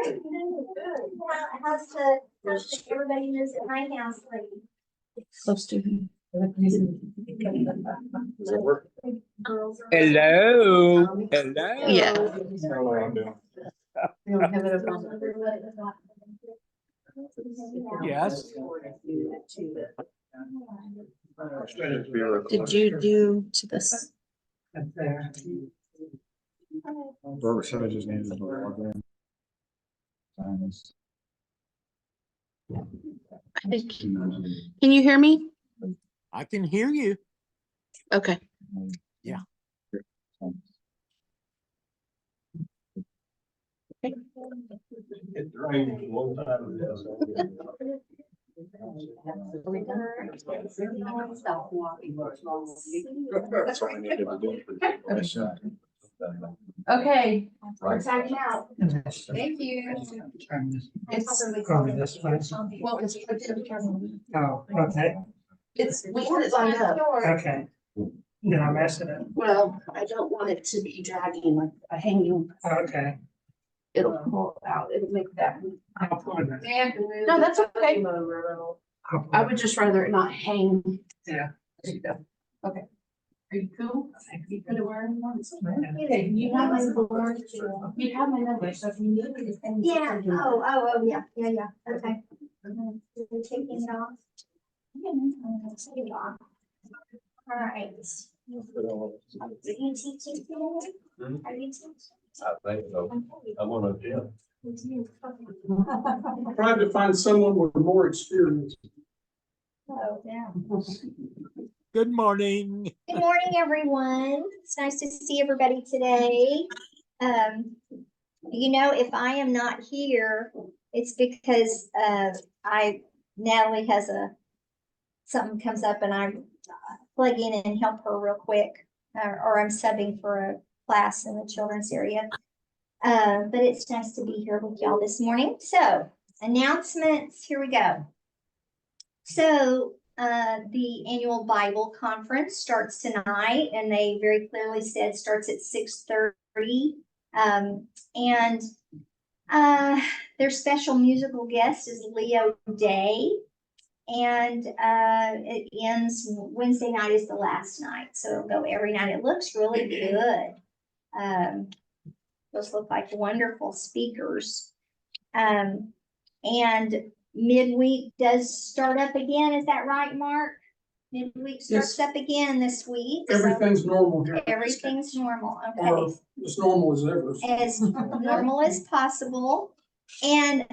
right. How's everybody knows at my house, lady? Close to him. Hello. Hello. Yeah. Yes. Did you do to this? Barbara said I just needed to log in. I think. Can you hear me? I can hear you. Okay. Yeah. It rained a long time ago. That's what I needed to do. Okay. We're signing out. Thank you. It's Probably this way. well, it's Oh, okay, we had it lined up. okay. Did I mess it up? Well, I don't want it to be dragging like a hanging. Okay. It'll pull out. It'll make that. I'll pull it. No, that's okay. I'll pull I it. would just rather it not hang. Yeah. There you go. Okay. Are you cool? You could have worn one. Yeah. Okay, you have my board. You have my number, so if you need me to send you. Yeah, oh, yeah, okay. We're taking it off. Take it off. All right. Are you teaching today? Are you teaching? I think so. I want to, yeah. Oh, Tried to find someone with more experience. yeah. Good morning. Good morning, everyone. It's nice to see everybody today. If I am not here, it's because Natalie has something comes up and I plug in and help her real quick, or I'm subbing for a class in the children's area. But it's nice to be here with y'all this morning. So announcements, here we go. So the annual Bible conference starts tonight, and they very clearly said starts at 6:30. And their special musical guest is Leo Day. And it ends Wednesday night is the last night. So it'll go every night. It looks really good. Those look like wonderful speakers. And midweek does start up again. Is that right, Mark? Midweek starts up again this week. Everything's normal here. Everything's normal. Okay. Or as normal as ever. As normal as possible. And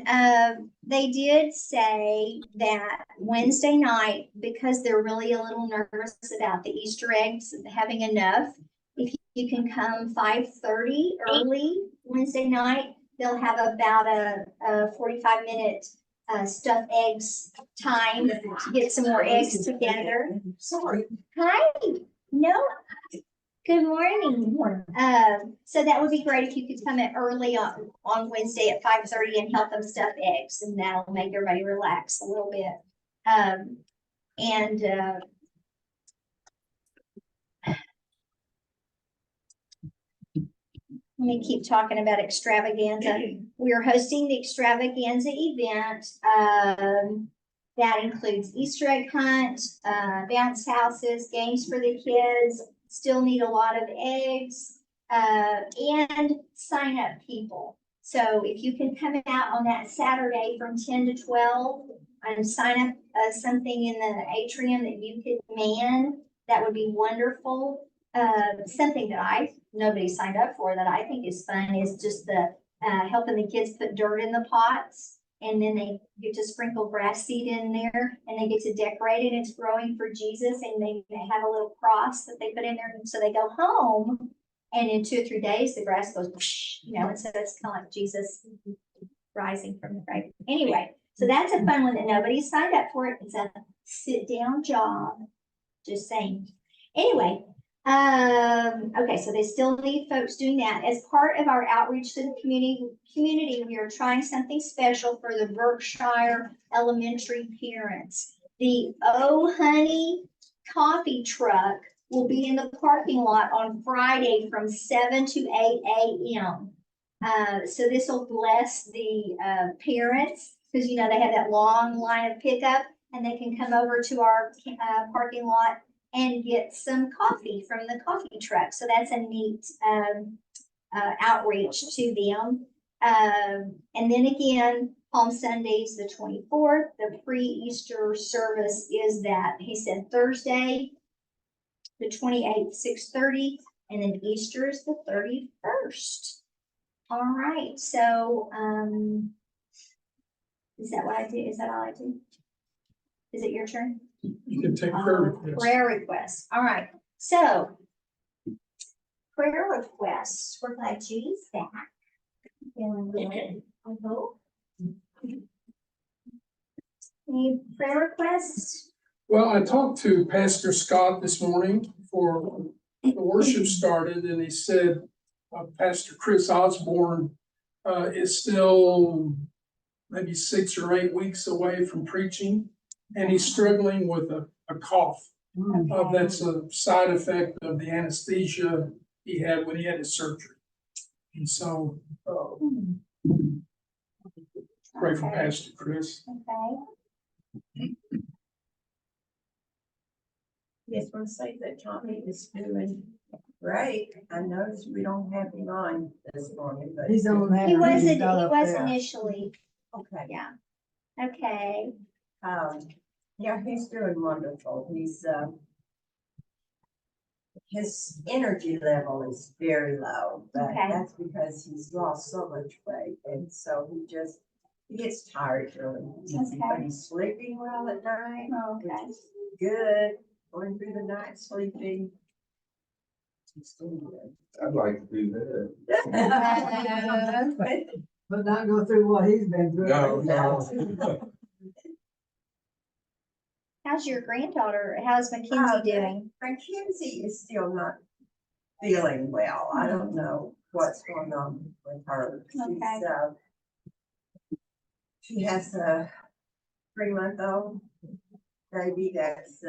they did say that Wednesday night, because they're really a little nervous about the Easter eggs having enough, if you can come 5:30 early Wednesday night, they'll have about a 45-minute stuffed eggs time to get some more eggs together. Sorry. Hi. No. Good morning. So that would be great if you could come in early on Wednesday at 5:30 and help them stuff eggs, and that'll make everybody relax a little bit. Let me keep talking about extravaganza. We are hosting the extravaganza event. That includes Easter egg hunt, bounce houses, games for the kids, still need a lot of eggs, and sign up people. So if you can come out on that Saturday from 10 to 12 and sign up something in the atrium that you could man, that would be wonderful. Something that nobody signed up for that I think is fun is just the helping the kids put dirt in the pots, and then they get to sprinkle grass seed in there, and they get to decorate it. It's growing for Jesus, and they have a little cross that they put in there, and so they go home, and in 2 or 3 days the grass goes, and so it's kind of like Jesus rising from the grave. Anyway, so that's a fun one that nobody signed up for. It's a sit-down job. Just saying. Anyway. Okay, so they still need folks doing that. As part of our outreach to the community, we are trying something special for the Berkshire elementary parents. The Oh Honey coffee truck will be in the parking lot on Friday from 7 to 8 a.m. So this will bless the parents, because you know they have that long line of pickup, and they can come over to our parking lot and get some coffee from the coffee truck. So that's a neat outreach to them. And then again, Palm Sunday's the 24th. The pre-Easter service is that, he said, Thursday, the 28th, 6:30, and then Easter is the 31st. All right, so, is that what I do? Is that all I do? Is it your turn? You can take prayer requests. Prayer requests. All right, so prayer requests. We're glad Judy's back. Feeling good, I hope. Any prayer requests? Well, I talked to Pastor Scott this morning before the worship started, and he said Pastor Chris Osborne is still maybe 6 or 8 weeks away from preaching, and he's struggling with a cough. That's a side effect of the anesthesia he had when he had his surgery. And so pray for Pastor Chris. Okay. Just want to say that Tommy is doing great. I noticed we don't have him on this morning, but. He's on there. He He's wasn't, got he up was there. initially, Okay. yeah. Okay, Yeah, he's doing wonderful. He's, his energy level is very low, but Okay. that's because he's lost so much weight. And so he gets tired really easy, but Okay. he's sleeping well at night. okay. Which is good, going through the night sleeping. He's doing good. I'd like to do that. But not go through what he's been through. No. How's your granddaughter? How's Mackenzie doing? Mackenzie is still not feeling well. I don't know what's going on with her. Okay. She has a 3-month-old baby that's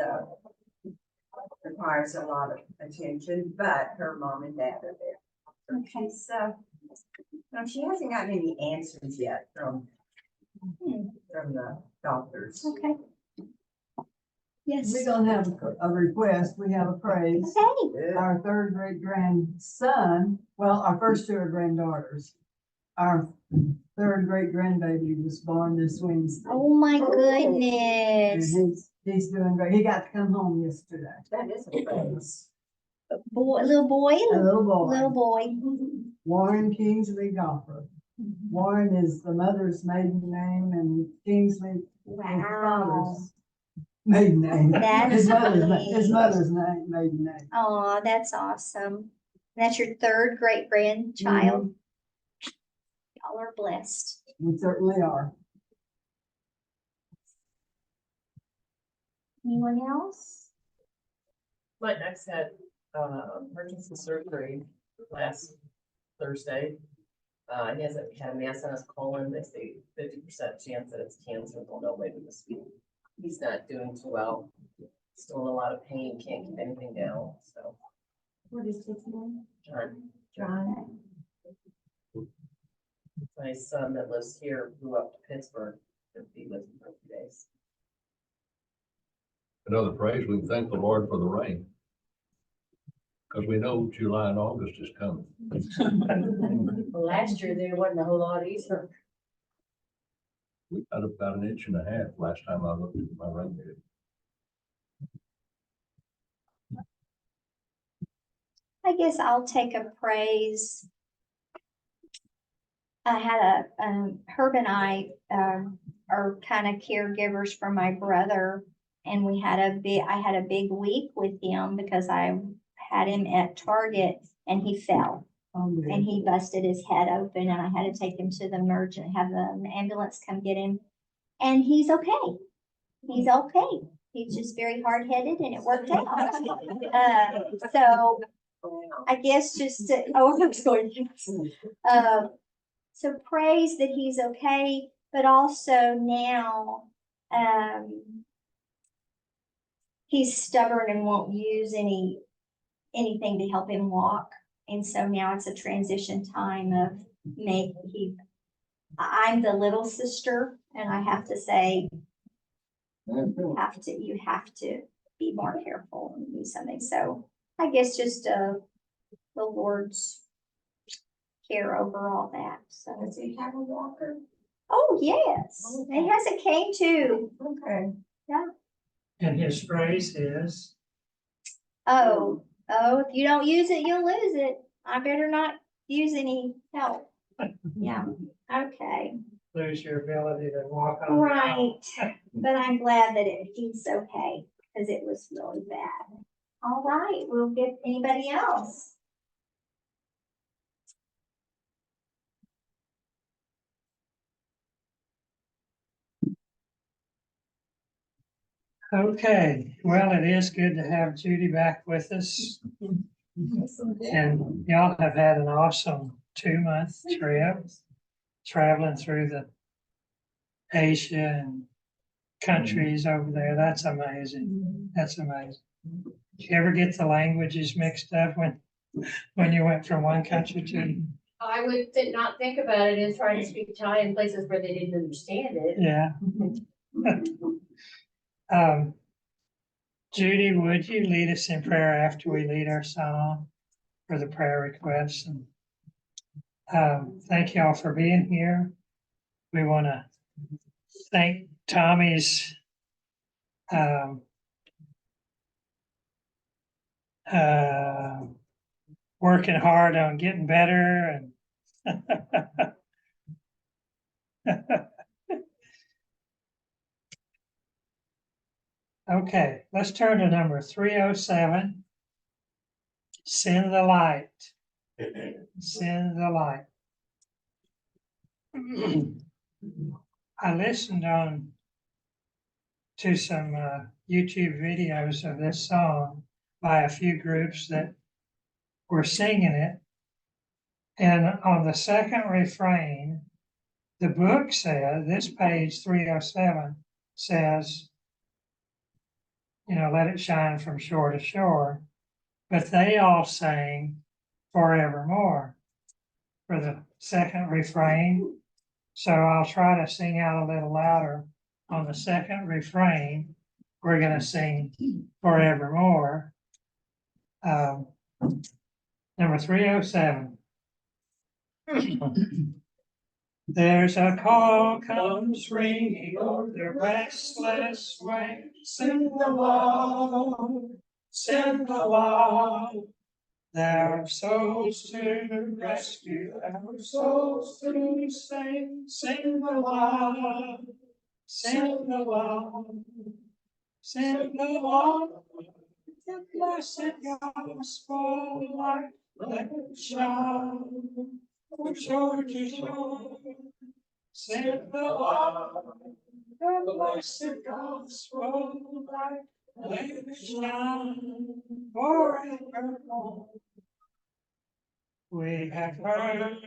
requires a lot of attention, but her mom and dad are there. Okay. So no, she hasn't gotten any answers yet from the doctors. Okay. Yes. We don't have a request, we have a praise. Okay. Good. Our third great grandson, well, our first two are granddaughters. Our third great grandbaby was born this Wednesday. Oh my And goodness. he's doing great. He got to come home yesterday. That is a praise. Boy, little boy, A little little boy, boy. Warren Kingsley Golfer. Warren is the mother's maiden name and Kingsley is the Wow. father's maiden name. That's His neat. mother's name, maiden name. Oh, that's awesome. That's your third great grandchild. Y'all are blessed. We certainly are. Anyone else? My ex had emergency surgery last Thursday. He has had a mass on his colon. They say 50% chance that it's cancer. They'll know later this week. He's not doing too well. Still in a lot of pain. Can't keep anything down. So, What is his name? John, my son that lives here, grew up to Pittsburgh. He'll be with him for a few days. Another praise, we thank the Lord for the rain. Because we know July and August is coming. Well, last year there wasn't a whole lot either. We got about 1.5 inches last time I looked at my rain bid. I guess I'll take a praise. I had Herb and I, are kind of caregivers for my brother. And I had a big week with him because I had him at Target and he fell. And he busted his head open and I had to take him to the have the ambulance come get him. And he's okay. He's okay. He's just very hard-headed and it worked out. So I guess so praise that he's okay, but also now, he's stubborn and won't use anything to help him walk. And so now it's a transition time of I'm the little sister, and I have to say, you have to be more careful and do something. So I guess just, the Lord's care over all that, so. Does he have a walker? Oh, yes, he has a cane too. Okay. And his phrase is, Oh, if you don't use it, you'll lose it. I better not use any help. Yeah, okay, lose your ability to walk on. right. But I'm glad that he's okay, because it was really bad. All right, we'll get anybody else. Okay, well, it is good to have Judy back with us. And y'all have had an awesome 2-month trip, traveling through the Asia and countries over there. That's amazing. That's amazing. Did you ever get the languages mixed up when you went from one country to? I did not think about it as trying to speak Thai in places where they didn't understand it. Yeah. Judy, would you lead us in prayer after we lead our song for the prayer requests? And thank y'all for being here. We want to thank Tommy's working hard on getting better and okay, let's turn to number 307. Send the light. Send the light. I listened on to some YouTube videos of this song by a few groups that were singing it. And on the second refrain, the book says, this page 307 says, let it shine from shore to shore. But they all sang forevermore for the second refrain. So I'll try to sing out a little louder on the second refrain. We're going to sing forevermore. Number 307. There's a call comes ringing over the restless waves. Sing the Lord, sing the Lord. There are souls to rescue, there are souls to save. Sing the Lord, sing the Lord, sing the Lord. The blessed gospel light, let it shine from shore to shore. Sing the Lord, the blessed gospel light, let it shine forevermore. We have heard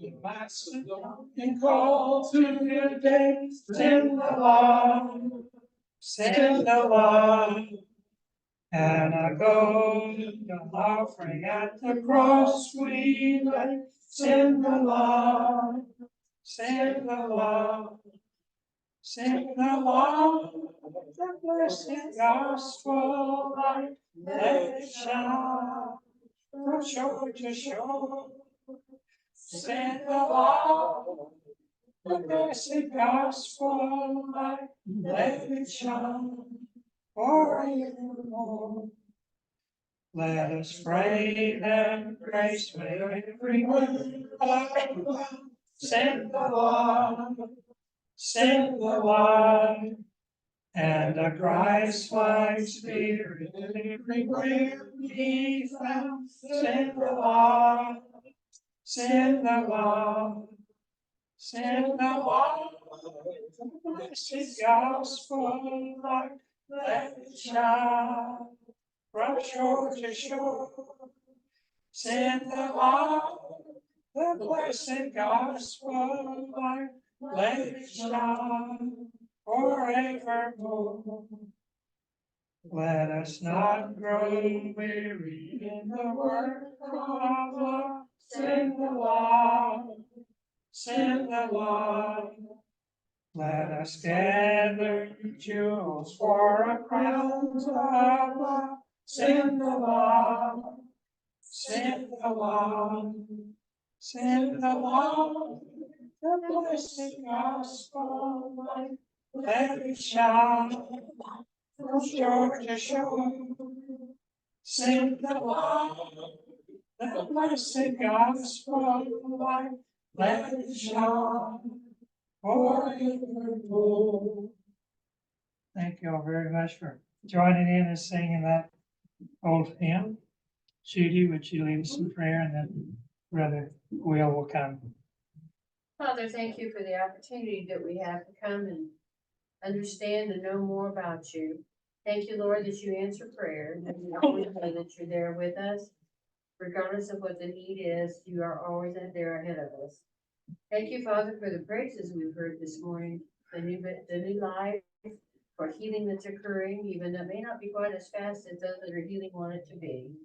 the Macedonian call to your day. Sing the Lord, sing the Lord. And a golden offering at the cross we lay. Sing the Lord, sing the Lord, sing the Lord. The blessed gospel light, let it shine from shore to shore. Sing the Lord, the blessed gospel light, let it shine forevermore. Let us pray that grace may everywhere abound. Send the Lord, send the Lord, and a Christ-like spirit everywhere be found. Send the Lord, send the Lord, send the Lord. The blessed gospel light, let it shine from shore to shore. Send the Lord, the blessed gospel light, let it shine forevermore. Let us not grow weary in the work of love. Sing the Lord, sing the Lord. Let us gather jewels for a crown of love. Sing the Lord, sing the Lord, sing the Lord. The blessed gospel light, let it shine from shore to shore. Sing the Lord, the blessed gospel light, let it shine forevermore. Thank you all very much for joining in and singing that old hymn. Judy, would you lead us in prayer, and then Brother will come. Father, thank you for the opportunity that we have to come and understand and know more about you. Thank you, Lord, that you answer prayer, and we always know that you're there with us. Regardless of what the need is, you are always there ahead of us. Thank you, Father, for the praises we've heard this morning, the new life, for healing that's occurring, even though it may not be quite as fast as those that are healing want it to be.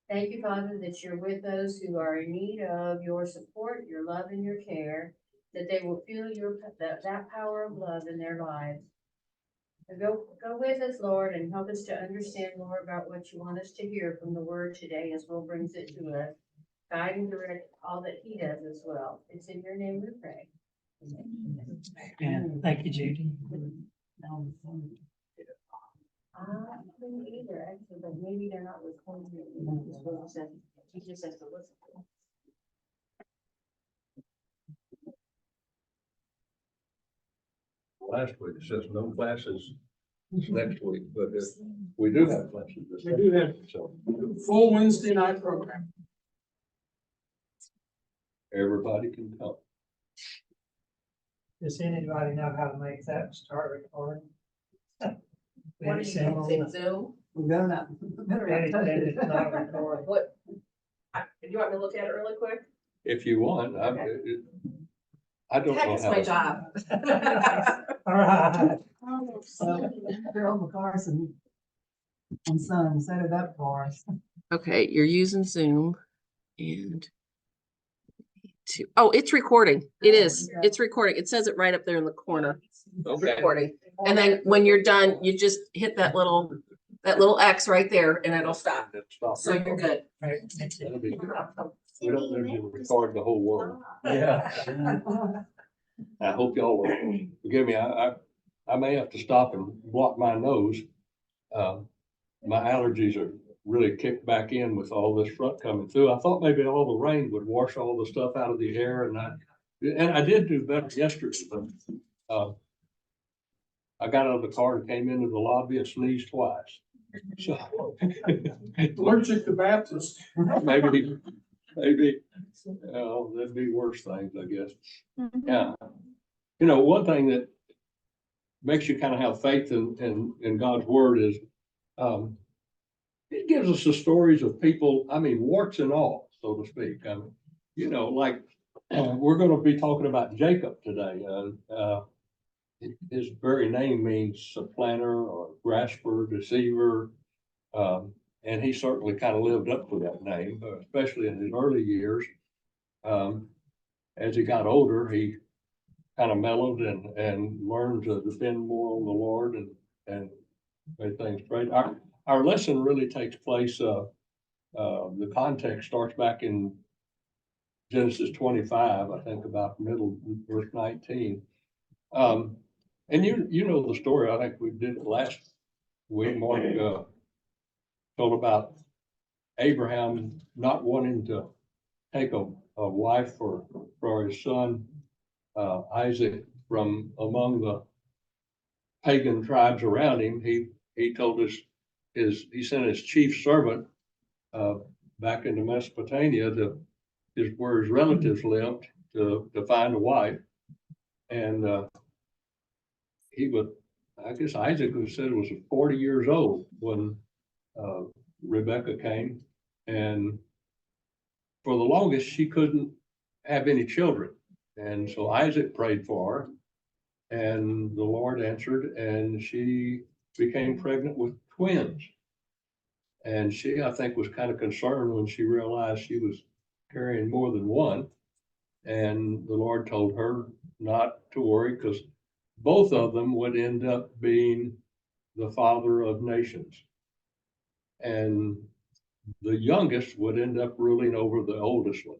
Thank you, Father, that you're with those who are in need of your support, your love, and your care, that they will feel that power of love in their lives. And go with us, Lord, and help us to understand more about what you want us to hear from the word today as Will brings it to us. Guide and direct all that he does as well. It's in your name we pray. Amen. Thank you, Judy. Couldn't either, actually, but maybe they're not recording it. He just has to listen. Last week, it says no classes next week, but we do have classes. this We do have So full Wednesday night program. everybody can come. Does anybody know how to make that start recording? What do you say, Zoom? We better not. It's not recording. What? Do you want me to look at it really quick? If you want, I don't Heck, know it's how. my job. All right. Carol McCarson and Son set it up for us. Okay, you're using Zoom and oh, it's recording. It is. It's recording. It says it right up there in the corner. Okay. Recording. And then when you're done, you just hit that little X right there and it'll stop. So you're good. That'll be good. We don't need to record the whole world. Yeah. I hope y'all will forgive me. I may have to stop and block my nose. My allergies are really kicked back in with all this front coming through. I thought maybe all the rain would wash all the stuff out of the air, and I did do better yesterday, but I got out of the car and came into the lobby and sneezed twice. So Allergic to Baptist. maybe, there'd be worse things, I guess. Yeah. You know, one thing that makes you kind of have faith in God's word is, it gives us the stories of people, I mean, warts and all, so to speak. You know, like, we're going to be talking about Jacob today. His very name means supplanter or grasper, deceiver. And he certainly kind of lived up to that name, especially in his early years. As he got older, he kind of mellowed and learned to depend more on the Lord and made things straight. Our lesson really takes place, the context starts back in Genesis 25, I think about middle verse 19. And you know the story, I think we did it last week. Mark told about Abraham not wanting to take a wife for his son Isaac from among the pagan tribes around him. He told he sent his chief servant back into Mesopotamia where his relatives lived to find a wife. And I guess Isaac was 40 years old when Rebecca came, and for the longest she couldn't have any children. And so Isaac prayed for her, and the Lord answered, and she became pregnant with twins. And she, I think, was kind of concerned when she realized she was carrying more than one. And the Lord told her not to worry, because both of them would end up being the father of nations. And the youngest would end up ruling over the oldest one,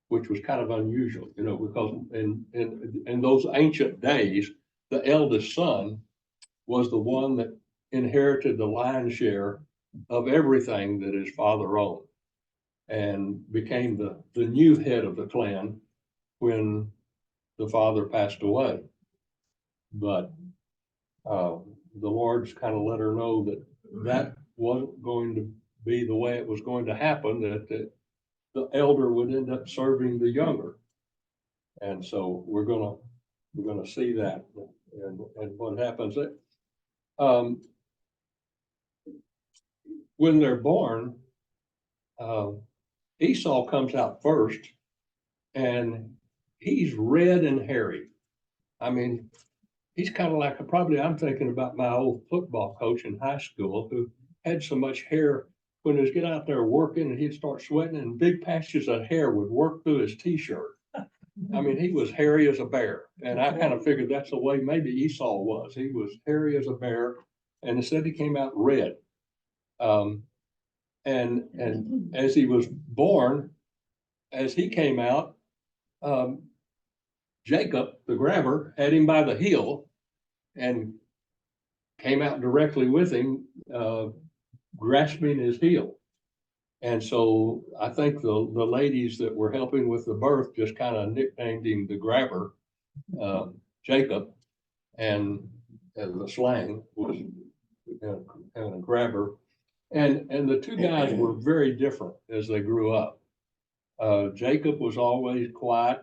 which was kind of unusual, because in those ancient days, the eldest son was the one that inherited the lion's share of everything that his father owned, and became the new head of the clan when the father passed away. But the Lord's kind of let her know that wasn't going to be the way it was going to happen, that the elder would end up serving the younger. And so we're gonna see that and what happens. When they're born, Esau comes out first, and he's red and hairy. I mean, he's kind of like, probably I'm thinking about my old football coach in high school who had so much hair. When he was get out there working and he'd start sweating, and big patches of hair would work through his t-shirt. I mean, he was hairy as a bear. And I kind of figured that's the way maybe Esau was. He was hairy as a bear, and instead he came out red. And as he was born, as he came out, Jacob, the grabber, had him by the heel and came out directly with him, grasping his heel. And so I think the ladies that were helping with the birth just kind of nicknamed him the grabber, Jacob, and the slang was having a grabber. And the two guys were very different as they grew up. Jacob was always quiet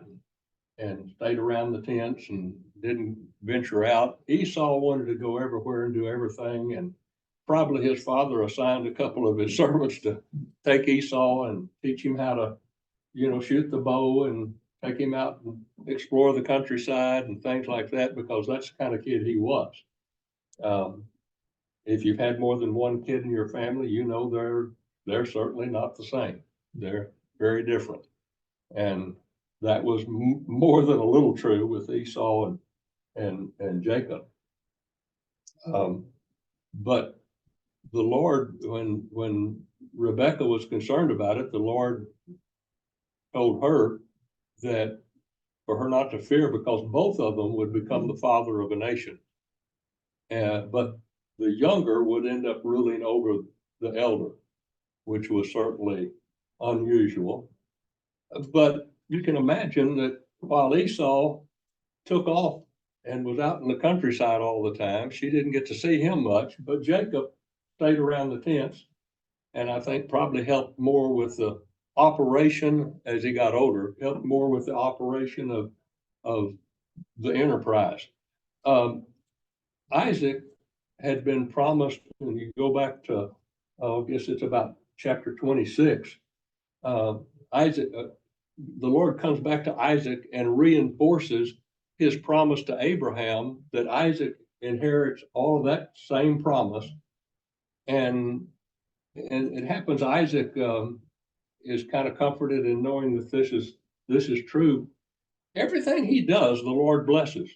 and stayed around the tents and didn't venture out. Esau wanted to go everywhere and do everything, and probably his father assigned a couple of his servants to take Esau and teach him how to, shoot the bow and take him out and explore the countryside and things like that, because that's the kind of kid he was. If you've had more than one kid in your family, they're certainly not the same. They're very different. And that was more than a little true with Esau and Jacob. But the Lord, when Rebecca was concerned about it, the Lord told her that for her not to fear, because both of them would become the father of a nation. But the younger would end up ruling over the elder, which was certainly unusual. But you can imagine that while Esau took off and was out in the countryside all the time, she didn't get to see him much, but Jacob stayed around the tents, and I think probably helped more with the operation as he got older, helped more with the operation of the enterprise. Isaac had been promised, when you go back to, I guess it's about chapter 26, Isaac, the Lord comes back to Isaac and reinforces his promise to Abraham that Isaac inherits all of that same promise. And it happens, Isaac is kind of comforted in knowing that this is true. Everything he does, the Lord blesses.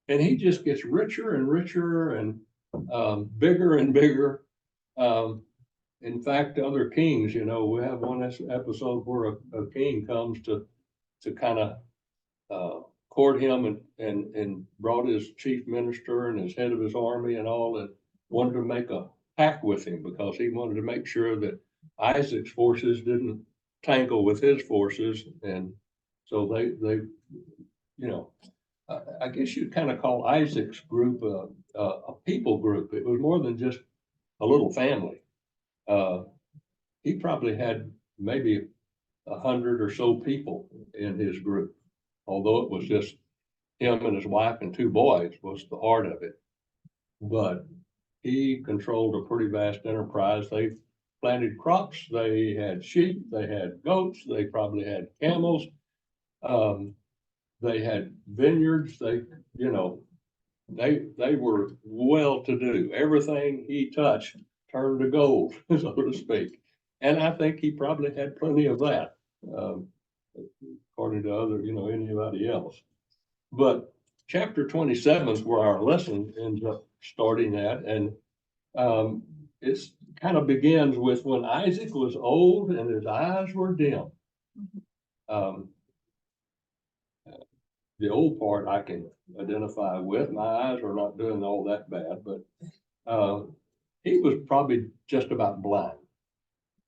And he just gets richer and richer and bigger and bigger. In fact, other kings, we have one episode where a king comes to kind of court him and brought his chief minister and his head of his army and all, and wanted to make a pact with him because he wanted to make sure that Isaac's forces didn't tangle with his forces. And so they I guess you'd kind of call Isaac's group a people group. It was more than just a little family. He probably had maybe 100 or so people in his group, although it was just him and his wife and two boys was the heart of it. But he controlled a pretty vast enterprise. They planted crops, they had sheep, they had goats, they probably had camels, they had vineyards, they were well-to-do. Everything he touched turned to gold, so to speak. And I think he probably had plenty of that, according to other, anybody else. But chapter 27 is where our lesson ends up starting at, and it's kind of begins with when Isaac was old and his eyes were dim. Um, the old part I can identify with. My eyes are not doing all that bad, but he was probably just about blind.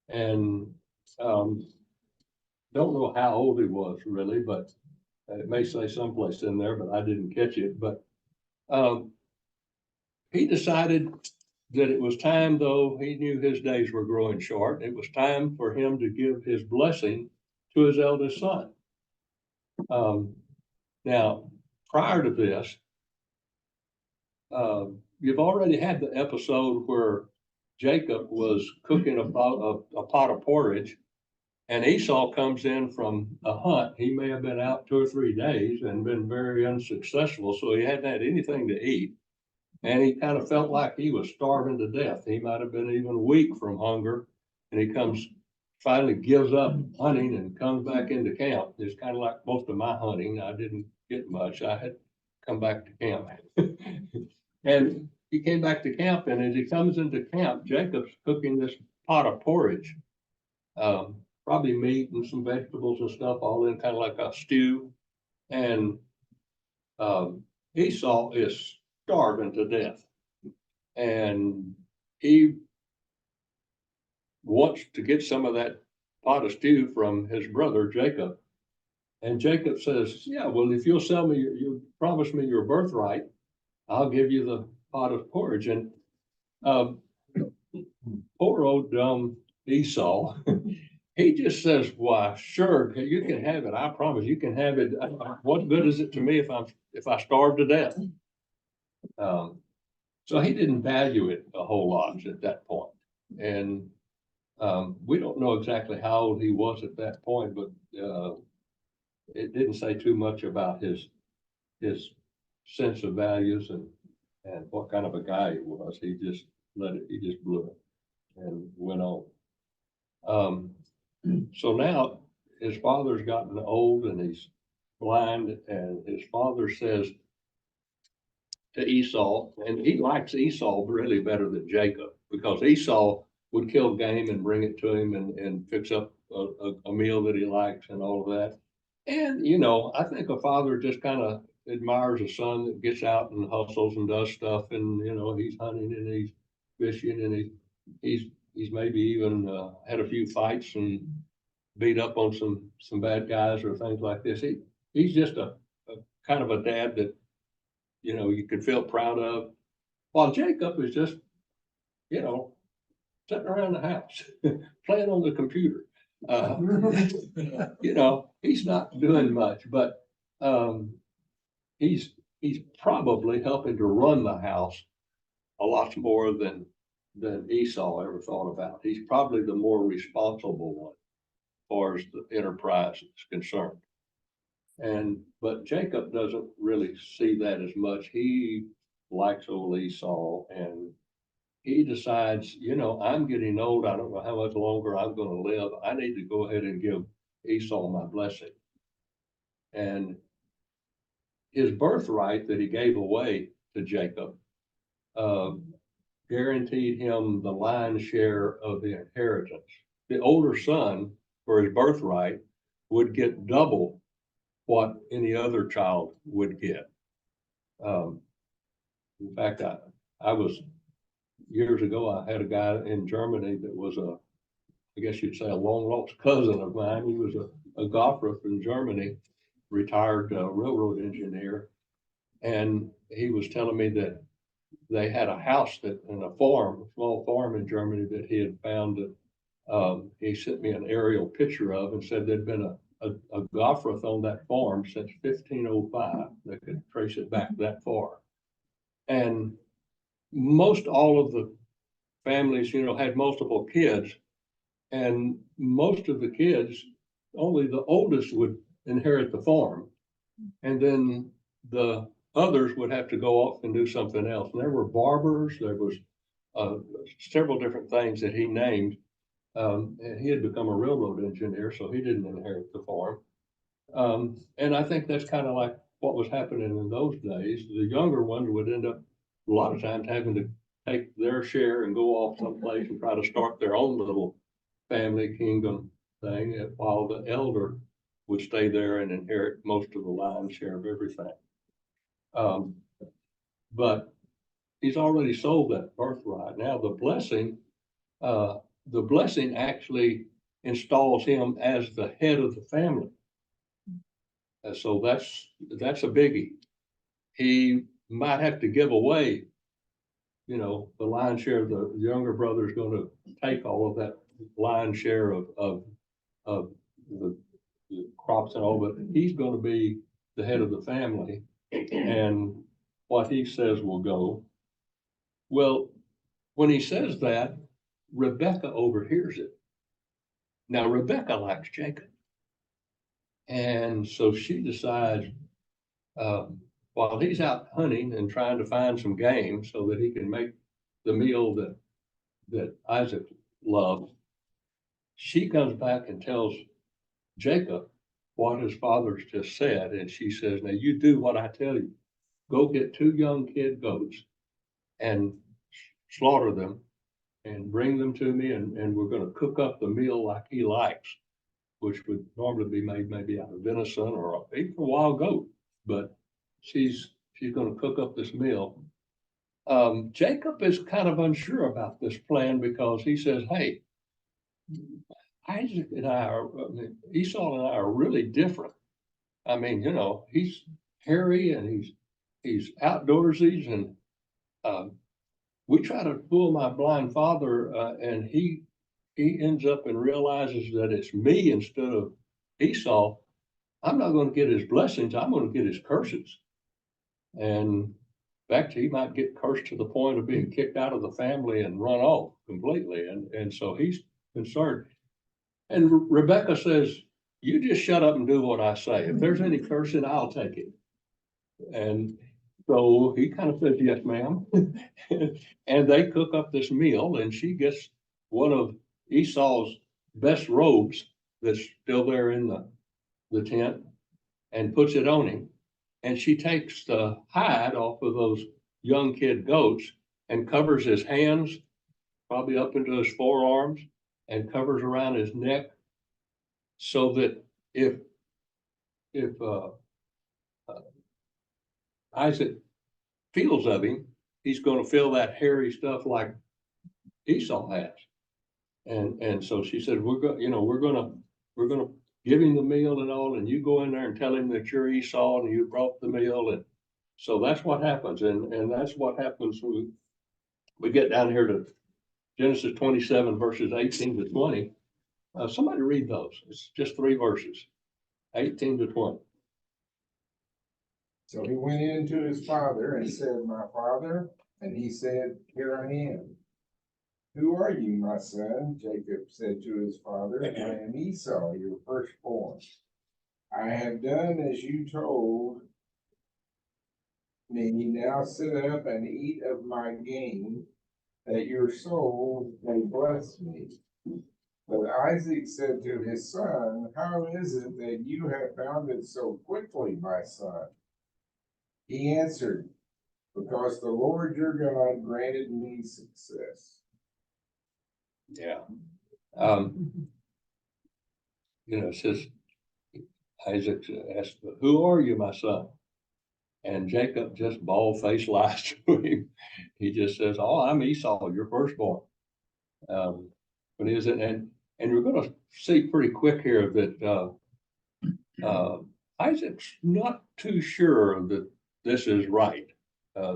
And don't know how old he was really, but it may say someplace in there, but I didn't catch it. But he decided that it was time, though he knew his days were growing short, it was time for him to give his blessing to his eldest son. Now, prior to this, you've already had the episode where Jacob was cooking a pot of porridge, and Esau comes in from a hunt. He may have been out 2 or 3 days and been very unsuccessful, so he hadn't had anything to eat. And he kind of felt like he was starving to death. He might have been even weak from hunger. And he finally gives up hunting and comes back into camp. It's kind of like most of my hunting. I didn't get much. I had come back to camp. And he came back to camp, and as he comes into camp, Jacob's cooking this pot of porridge. Probably meat and some vegetables and stuff, all in kind of like a stew. And Esau is starving to death. And he wants to get some of that pot of stew from his brother Jacob. And Jacob says, yeah, well, if you'll sell me, you promise me your birthright, I'll give you the pot of porridge. And poor old dumb Esau, he just says, why, sure, you can have it. I promise you can have it. What good is it to me if I starve to death? So he didn't value it a whole lot at that point. And we don't know exactly how old he was at that point, but it didn't say too much about his sense of values and what kind of a guy he was. He just blew it and went on. So now his father's gotten old and he's blind, and his father says to Esau, and he likes Esau really better than Jacob, because Esau would kill game and bring it to him and fix up a meal that he likes and all of that. And, I think a father just kind of admires a son that gets out and hustles and does stuff, and, he's hunting and he's fishing and he's maybe even had a few fights and beat up on some bad guys or things like this. He's just a kind of a dad that, you could feel proud of, while Jacob is just, sitting around the house, playing on the computer. He's not doing much, but he's probably helping to run the house a lot more than Esau ever thought about. He's probably the more responsible one as far as the enterprise is concerned. But Jacob doesn't really see that as much. He likes old Esau, and he decides, I'm getting old. I don't know how much longer I'm going to live. I need to go ahead and give Esau my blessing. And his birthright that he gave away to Jacob guaranteed him the lion's share of the inheritance. The older son, for his birthright, would get double what any other child would get. In fact, I was, years ago, I had a guy in Germany that was I guess you'd say a long lost cousin of mine. He was a golfer from Germany, retired railroad engineer. And he was telling me that they had a house in a small farm in Germany that he had found that he sent me an aerial picture of and said there'd been a golfer on that farm since 1505. They could trace it back that far. And most all of the families, had multiple kids, and most of the kids, only the oldest would inherit the farm. And then the others would have to go off and do something else. And there were barbers, there was several different things that he named. And he had become a railroad engineer, so he didn't inherit the farm. And I think that's kind of like what was happening in those days. The younger ones would end up a lot of times having to take their share and go off someplace and try to start their own little family kingdom thing, while the elder would stay there and inherit most of the lion's share of everything. But he's already sold that birthright. Now the blessing actually installs him as the head of the family. And so that's a biggie. He might have to give away, you know, the lion's share. The younger brother is going to take all of that lion's share of the crops and all, but he's going to be the head of the family, and what he says will go. Well, when he says that, Rebecca overhears it. Now, Rebecca likes Jacob. And so she decides, while he's out hunting and trying to find some game so that he can make the meal that Isaac loved, she comes back and tells Jacob what his father's just said. And she says, now you do what I tell you. Go get 2 young kid goats and slaughter them and bring them to me, and we're going to cook up the meal like he likes, which would normally be made maybe out of venison or even a wild goat. But she's going to cook up this meal. Jacob is kind of unsure about this plan because he says, hey, Isaac and Esau and I are really different. I mean, you know, he's hairy and he's outdoorsy, and we try to fool my blind father, and he ends up and realizes that it's me instead of Esau. I'm not going to get his blessings. I'm going to get his curses. And in fact, he might get cursed to the point of being kicked out of the family and run off completely. And so he's concerned. And Rebecca says, you just shut up and do what I say. If there's any cursing, I'll take it. And so he kind of says, yes, ma'am. And they cook up this meal, and she gets one of Esau's best robes that's still there in the tent and puts it on him. And she takes the hide off of those young kid goats and covers his hands, probably up into his forearms, and covers around his neck, so that if Isaac feels of him, he's going to feel that hairy stuff like Esau has. And so she said, we're going to give him the meal and all, and you go in there and tell him that you're Esau and you brought the meal. And so that's what happens. And that's what happens when we get down here to Genesis 27, verses 18 to 20. Somebody read those. It's just 3 verses, 18 to 20. So he went in to his father and said, my father, and he said, here I am. Who are you, my son? Jacob said to his father, I am Esau, your firstborn. I have done as you told me. Now sit up and eat of my game, that your soul may bless me. But Isaac said to his son, how is it that you have found it so quickly, my son? He answered, because the Lord your God granted me success. Yeah. It says, Isaac asked, who are you, my son? And Jacob just bald-faced lies to him. He just says, oh, I'm Esau, your firstborn. But he is, and you're going to see pretty quick here that Isaac's not too sure that this is right.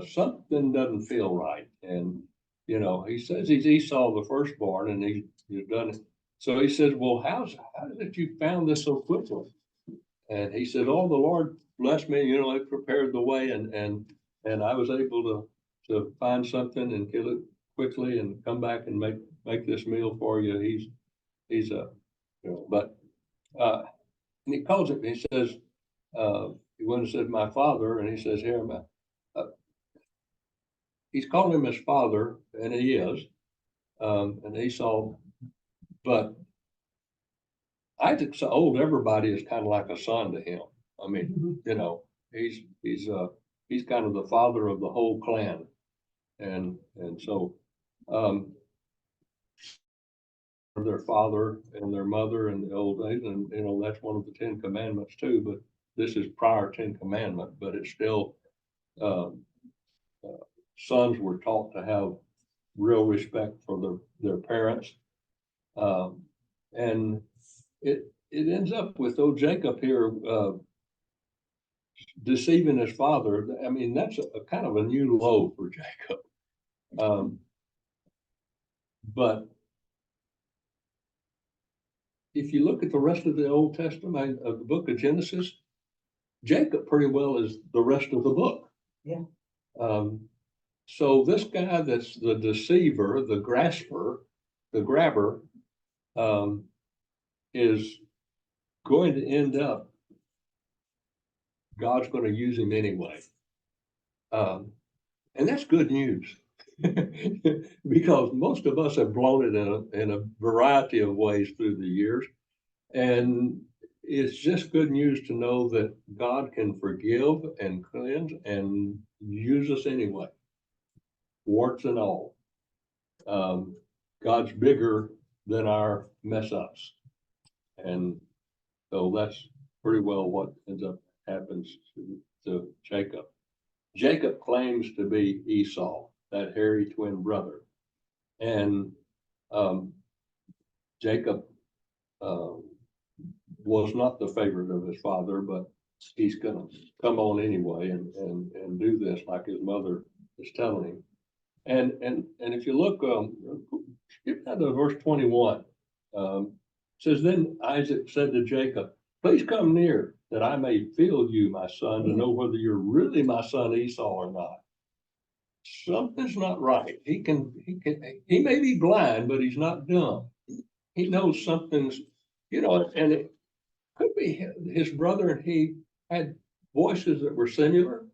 Something doesn't feel right. And, he says he's Esau, the firstborn, and he's done it. So he says, well, how is it you found this so quickly? And he said, oh, the Lord blessed me, they prepared the way, and I was able to find something and kill it quickly and come back and make this meal for you. He's but and he calls it, he says, he went and said, my father, and he says, here, he's calling him his father, and he is, and Esau, but Isaac's so old, everybody is kind of like a son to him. I mean, you know, he's kind of the father of the whole clan. And so, their father and their mother in the old days, and, you know, that's one of the 10 Commandments too, but this is prior 10 Commandment, but it's still, sons were taught to have real respect for their parents. And it ends up with old Jacob here, deceiving his father. I mean, that's a kind of a new low for Jacob. But if you look at the rest of the Old Testament, of the book of Genesis, Jacob pretty well is the rest of the book. Yeah. So this guy that's the deceiver, the grasper, the grabber, is going to end up, God's going to use him anyway. And that's good news. Because most of us have blown it in a variety of ways through the years. And it's just good news to know that God can forgive and cleanse and use us anyway, warts and all. God's bigger than our mess ups. And so that's pretty well what ends up happens to Jacob. Jacob claims to be Esau, that hairy twin brother. And Jacob was not the favorite of his father, but he's gonna come on anyway and do this like his mother is telling him. And if you look, skip down to verse 21. Says, then Isaac said to Jacob, please come near that I may feel you, my son, to know whether you're really my son Esau or not. Something's not right. He may be blind, but he's not dumb. He knows something's, you know, and it could be his brother and he had voices that were similar,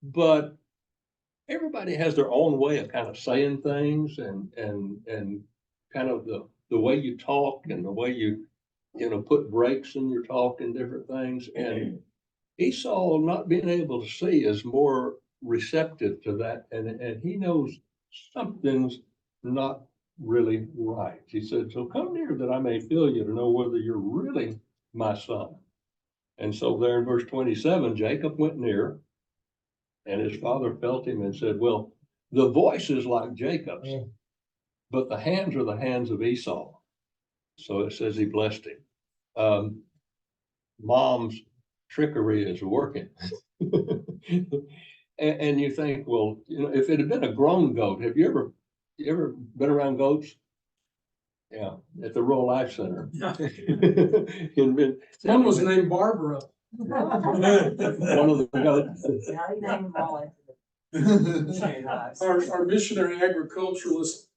but everybody has their own way of kind of saying things and kind of the way you talk and the way you know, put breaks in your talk and different things. And Esau, not being able to see, is more receptive to that. And he knows something's not really right. He said, so come near that I may feel you to know whether you're really my son. And so there in verse 27, Jacob went near and his father felt him and said, well, the voice is like Jacob's, but the hands are the hands of Esau. So it says he blessed him. Mom's trickery is working. and you think, well, you know, if it had been a grown goat, have you ever been around goats? Yeah, at the Rural Life Center. One was named Barbara. One of the goats. Our missionary agriculturalist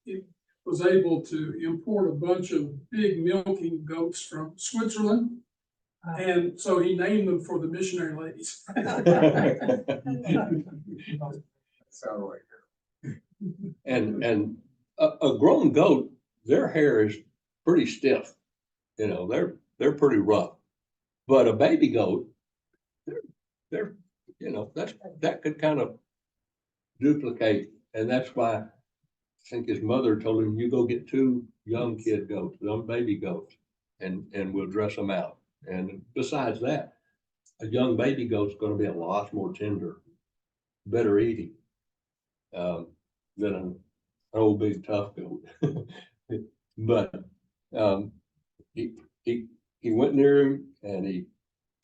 was able to import a bunch of big milking goats from Switzerland. And so he named them for the missionary ladies. And a grown goat, their hair is pretty stiff. You know, they're pretty rough. But a baby goat, they're you know, that could kind of duplicate. And that's why I think his mother told him, you go get 2 young kid goats, young baby goats, and we'll dress them out. And besides that, a young baby goat's going to be a lot more tender, better eating than an old big tough goat. But he went near him and he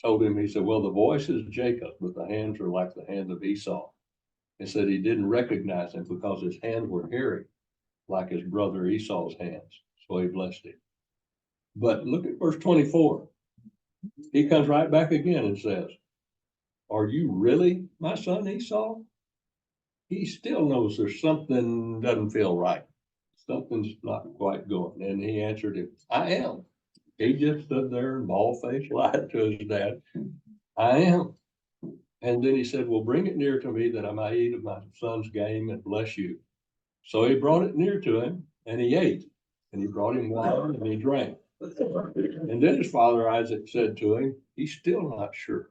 told him, he said, well, the voice is Jacob, but the hands are like the hands of Esau. He said he didn't recognize him because his hands were hairy, like his brother Esau's hands. So he blessed him. But look at verse 24. He comes right back again and says, are you really my son Esau? He still knows there's something doesn't feel right. Something's not quite going. And he answered him, I am. He just stood there and bald-faced lied to his dad. I am. And then he said, well, bring it near to me that I might eat of my son's game and bless you. So he brought it near to him and he ate, and he brought him water and he drank. And then his father Isaac said to him, he's still not sure.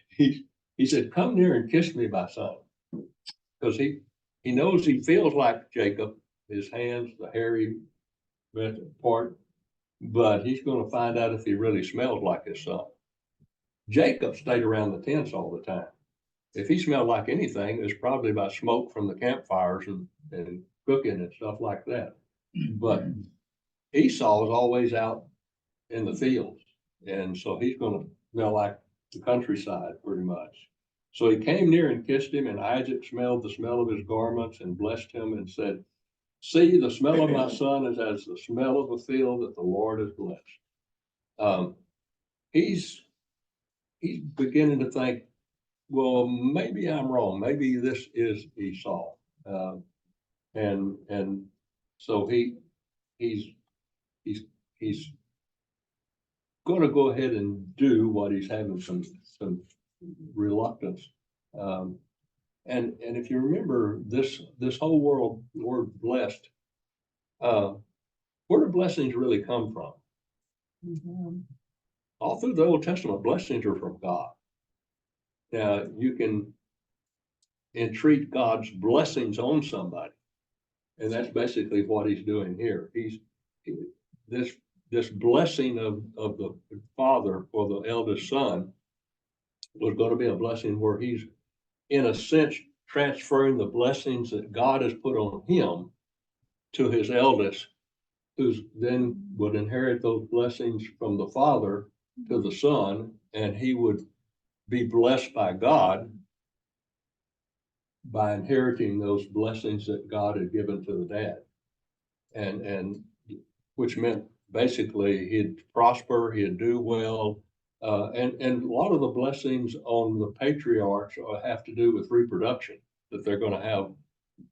He said, come near and kiss me, my son. Because he knows he feels like Jacob, his hands, the hairy part, but he's going to find out if he really smells like his son. Jacob stayed around the tents all the time. If he smelled like anything, it's probably about smoke from the campfires and cooking and stuff like that. But Esau is always out in the fields. And so he's going to smell like the countryside pretty much. So he came near and kissed him, and Isaac smelled the smell of his garments and blessed him and said, see, the smell of my son is as the smell of a field that the Lord has blessed. He's beginning to think, well, maybe I'm wrong. Maybe this is Esau. And so he's going to go ahead and do what he's having some reluctance. And if you remember this whole world, the word blessed, where do blessings really come from? All through the Old Testament, blessings are from God. Now you can entreat God's blessings on somebody, and that's basically what he's doing here. This blessing of the father for the eldest son was going to be a blessing where he's, in a sense, transferring the blessings that God has put on him to his eldest, who's then would inherit those blessings from the father to the son, and he would be blessed by God by inheriting those blessings that God had given to the dad. And which meant basically he'd prosper, he'd do well. And a lot of the blessings on the patriarchs have to do with reproduction, that they're going to have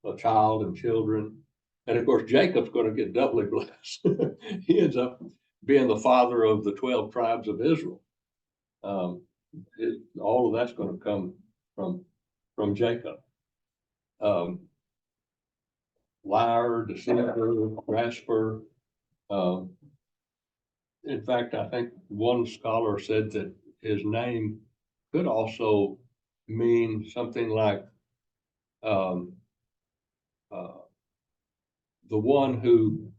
a child and children. And of course, Jacob's going to get doubly blessed. He ends up being the father of the 12 tribes of Israel. All of that's going to come from Jacob. Liar, deceiver, grasper. In fact, I think one scholar said that his name could also mean something like the one who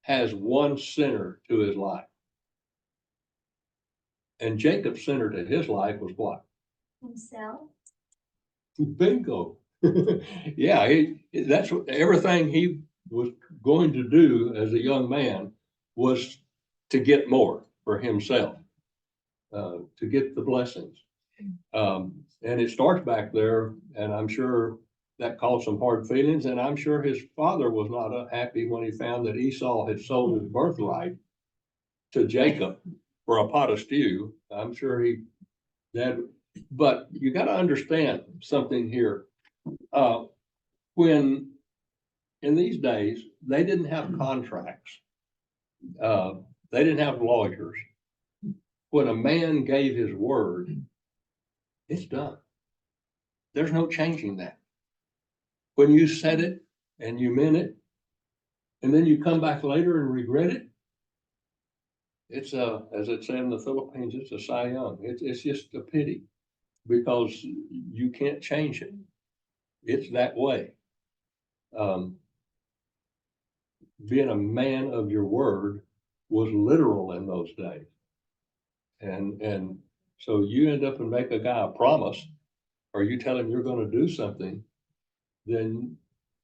has one sinner to his life. And Jacob's sinner to his life was what? Himself. Bingo. Yeah, that's what everything he was going to do as a young man was to get more for himself, to get the blessings. And it starts back there, and I'm sure that caused some hard feelings. And I'm sure his father was not happy when he found that Esau had sold his birthright to Jacob for a pot of stew. I'm sure but you got to understand something here. When in these days, they didn't have contracts. They didn't have lawyers. When a man gave his word, it's done. There's no changing that. When you said it and you meant it, and then you come back later and regret it, it's as it said in the Philippines, it's a sayang. It's just a pity, because you can't change it. It's that way. Being a man of your word was literal in those days. And so you end up and make a guy a promise, or you tell him you're going to do something, then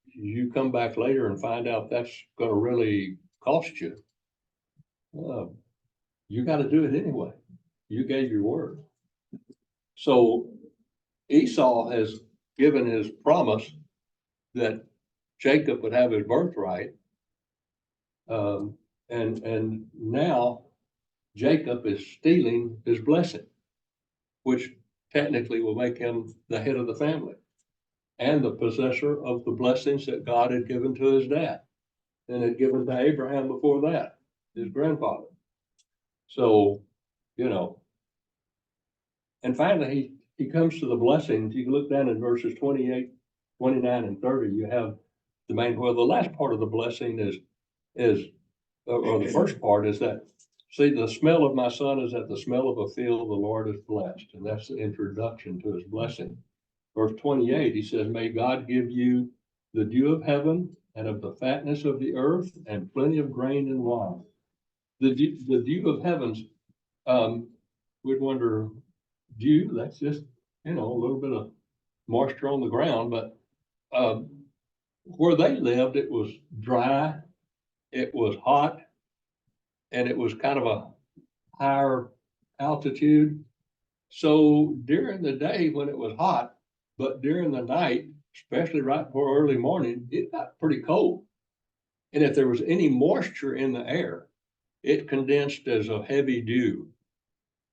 you come back later and find out that's going to really cost you. You got to do it anyway. You gave your word. So Esau has given his promise that Jacob would have his birthright. And now Jacob is stealing his blessing, which technically will make him the head of the family and the possessor of the blessings that God had given to his dad and had given to Abraham before that, his grandfather. So, and finally he comes to the blessings, you can look down in verses 28, 29, and 30, you have the main, well, the last part of the blessing is, or the first part is that, see, the smell of my son is that the smell of a field, the Lord is blessed. And that's the introduction to his blessing. Verse 28, he says, may God give you the dew of heaven and of the fatness of the earth and plenty of grain and wine. The dew of heavens, we'd wonder, dew, that's just, a little bit of moisture on the ground, but where they lived, it was dry, it was hot, and it was kind of a higher altitude. So during the day when it was hot, but during the night, especially right before early morning, it got pretty cold. And if there was any moisture in the air, it condensed as a heavy dew.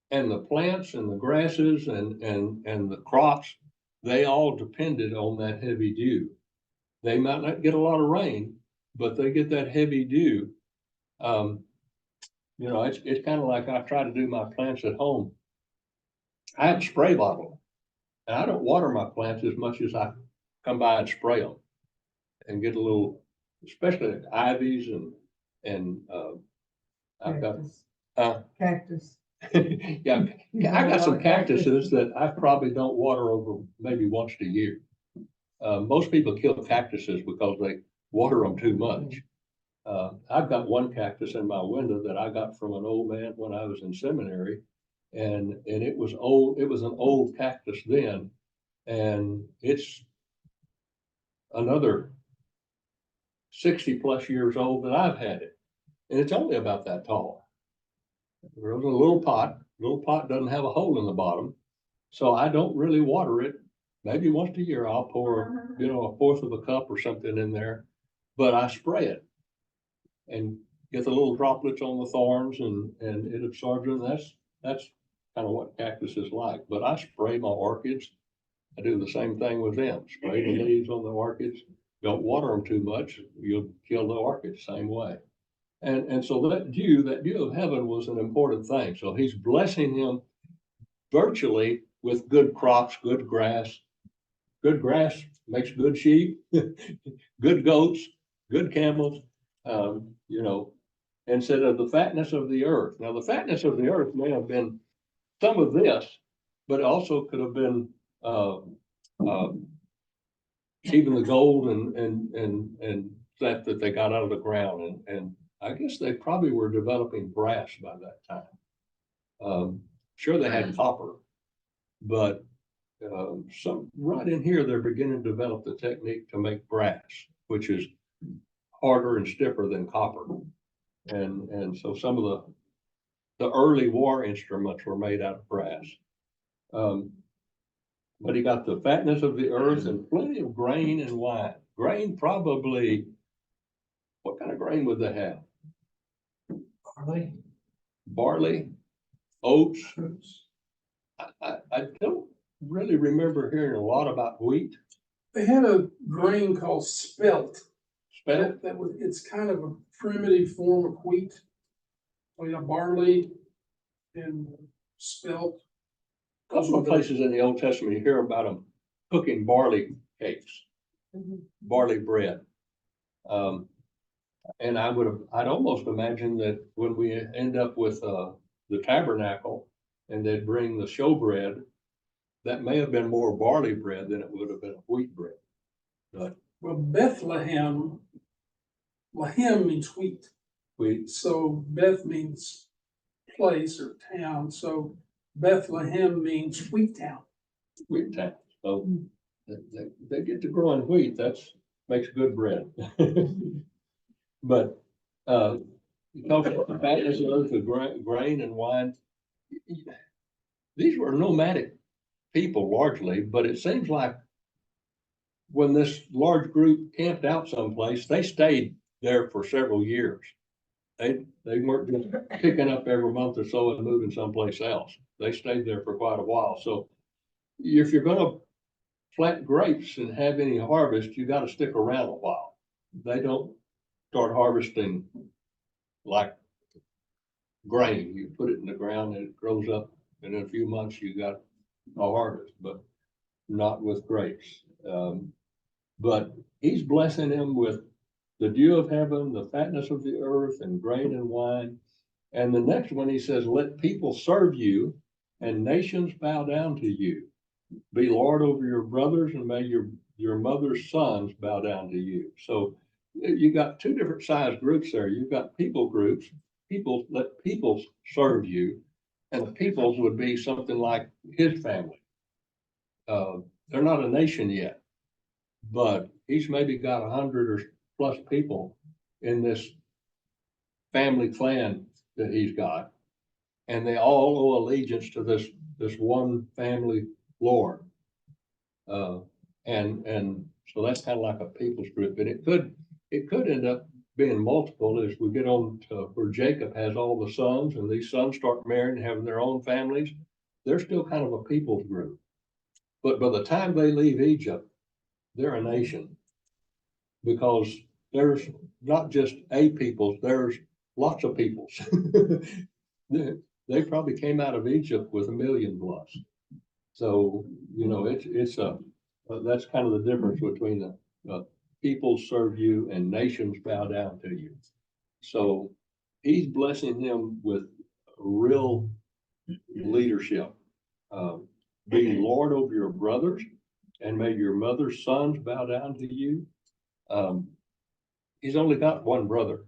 And the plants and the grasses and the crops, they all depended on that heavy dew. They might not get a lot of rain, but they get that heavy dew. It's kind of like I try to do my plants at home. I have a spray bottle, and I don't water my plants as much as I come by and spray them and get a little, especially like ivies and I've got Cactus. yeah, I got some cactuses that I probably don't water over maybe once a year. Most people kill cactuses because they water them too much. I've got one cactus in my window that I got from an old man when I was in seminary, and it was old. It was an old cactus then, and it's another 60 plus years old that I've had it, and it's only about that tall. There's a little pot. Little pot doesn't have a hole in the bottom, so I don't really water it. Maybe once a year I'll pour, a fourth of a cup or something in there, but I spray it and get the little droplets on the thorns and it absorbs them. That's kind of what cactus is like. But I spray my orchids. I do the same thing with them. Spray the leaves on the orchids. Don't water them too much. You'll kill the orchids same way. And so that dew of heaven was an important thing. So he's blessing him virtually with good crops, good grass. Good grass makes good sheep, good goats, good camels, instead of the fatness of the earth. Now, the fatness of the earth may have been some of this, but it also could have been even the gold and that they got out of the ground. And I guess they probably were developing brass by that time. Sure, they had copper, but some right in here, they're beginning to develop the technique to make brass, which is harder and stiffer than copper. And so some of the early war instruments were made out of brass. But he got the fatness of the earth and plenty of grain and wine. Grain, probably, what kind of grain would they have? Barley, oats. I don't really remember hearing a lot about wheat. They had a grain called spelt. Spelt? It's kind of a primitive form of wheat. So yeah, barley and spelt. A couple of places in the Old Testament, you hear about them cooking barley cakes, barley bread. And I'd almost imagine that when we end up with the tabernacle and they'd bring the showbread, that may have been more barley bread than it would have been wheat bread. But well, Bethlehem, Lahem means wheat. Wheat. So Beth means place or town. So Bethlehem means wheat town. Wheat town. So they get to growing wheat. Makes good bread. But you talk about the fatness of the grain and wine. These were nomadic people largely, but it seems like when this large group camped out someplace, they stayed there for several years. They weren't just picking up every month or so and moving someplace else. They stayed there for quite a while. So if you're going to plant grapes and have any harvest, you got to stick around a while. They don't start harvesting like grain. You put it in the ground and it grows up, and in a few months you got a harvest, but not with grapes. But he's blessing him with the dew of heaven, the fatness of the earth, and grain and wine. And the next one, he says, let people serve you and nations bow down to you. Be Lord over your brothers, and may your mother's sons bow down to you. So you got two different size groups there. You've got people groups, let people serve you, and the peoples would be something like his family. They're not a nation yet, but he's maybe got 100 or plus people in this family clan that he's got, and they all owe allegiance to this one family Lord. And so that's kind of like a people's group, and it could end up being multiple as we get on to where Jacob has all the sons, and these sons start marrying and having their own families. They're still kind of a people's group, but by the time they leave Egypt, they're a nation, because there's not just a peoples, there's lots of peoples. They probably came out of Egypt with 1 million plus. So, that's kind of the difference between the people serve you and nations bow down to you. So he's blessing him with real leadership. Be Lord over your brothers, and may your mother's sons bow down to you. He's only got one brother,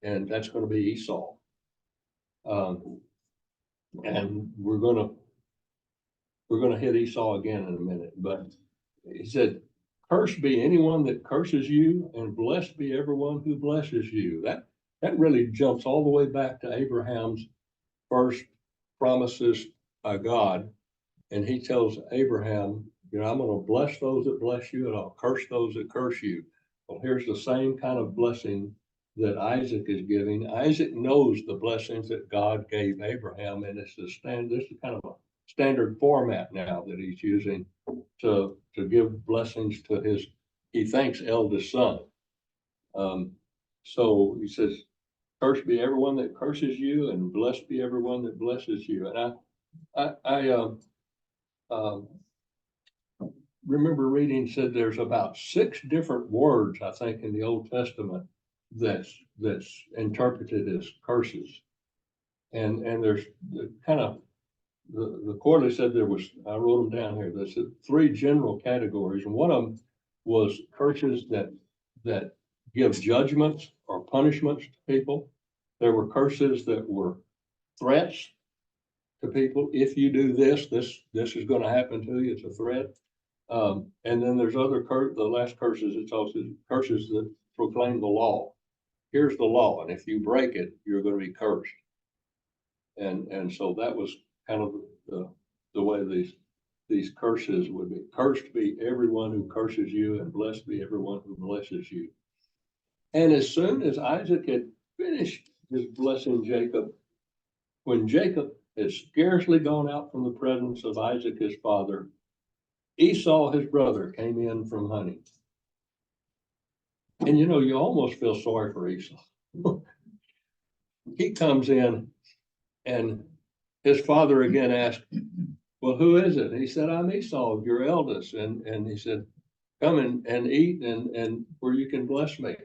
and that's going to be Esau. And we're going to hit Esau again in a minute, but he said, cursed be anyone that curses you, and blessed be everyone who blesses you. That really jumps all the way back to Abraham's first promises by God. And he tells Abraham, I'm going to bless those that bless you, and I'll curse those that curse you. Well, here's the same kind of blessing that Isaac is giving. Isaac knows the blessings that God gave Abraham, and this is kind of a standard format now that he's using to give blessings to his, he thinks, eldest son. So he says, cursed be everyone that curses you, and blessed be everyone that blesses you. And I remember reading, said there's about 6 different words, I think, in the Old Testament that's interpreted as curses. And there's kind of, the quarterly said there was, I wrote them down here, there's 3 general categories. And one of them was curses that give judgments or punishments to people. There were curses that were threats to people. If you do this is going to happen to you. It's a threat. And then there's the last curses, it's also curses that proclaim the law. Here's the law, and if you break it, you're going to be cursed. And so that was kind of the way these curses would be. Cursed be everyone who curses you, and blessed be everyone who blesses you. And as soon as Isaac had finished his blessing Jacob, when Jacob had scarcely gone out from the presence of Isaac his father, Esau his brother came in from hunting. And you almost feel sorry for Esau. He comes in, and his father again asked, well, who is it? And he said, I'm Esau, your eldest. And he said, come and eat and where you can bless me.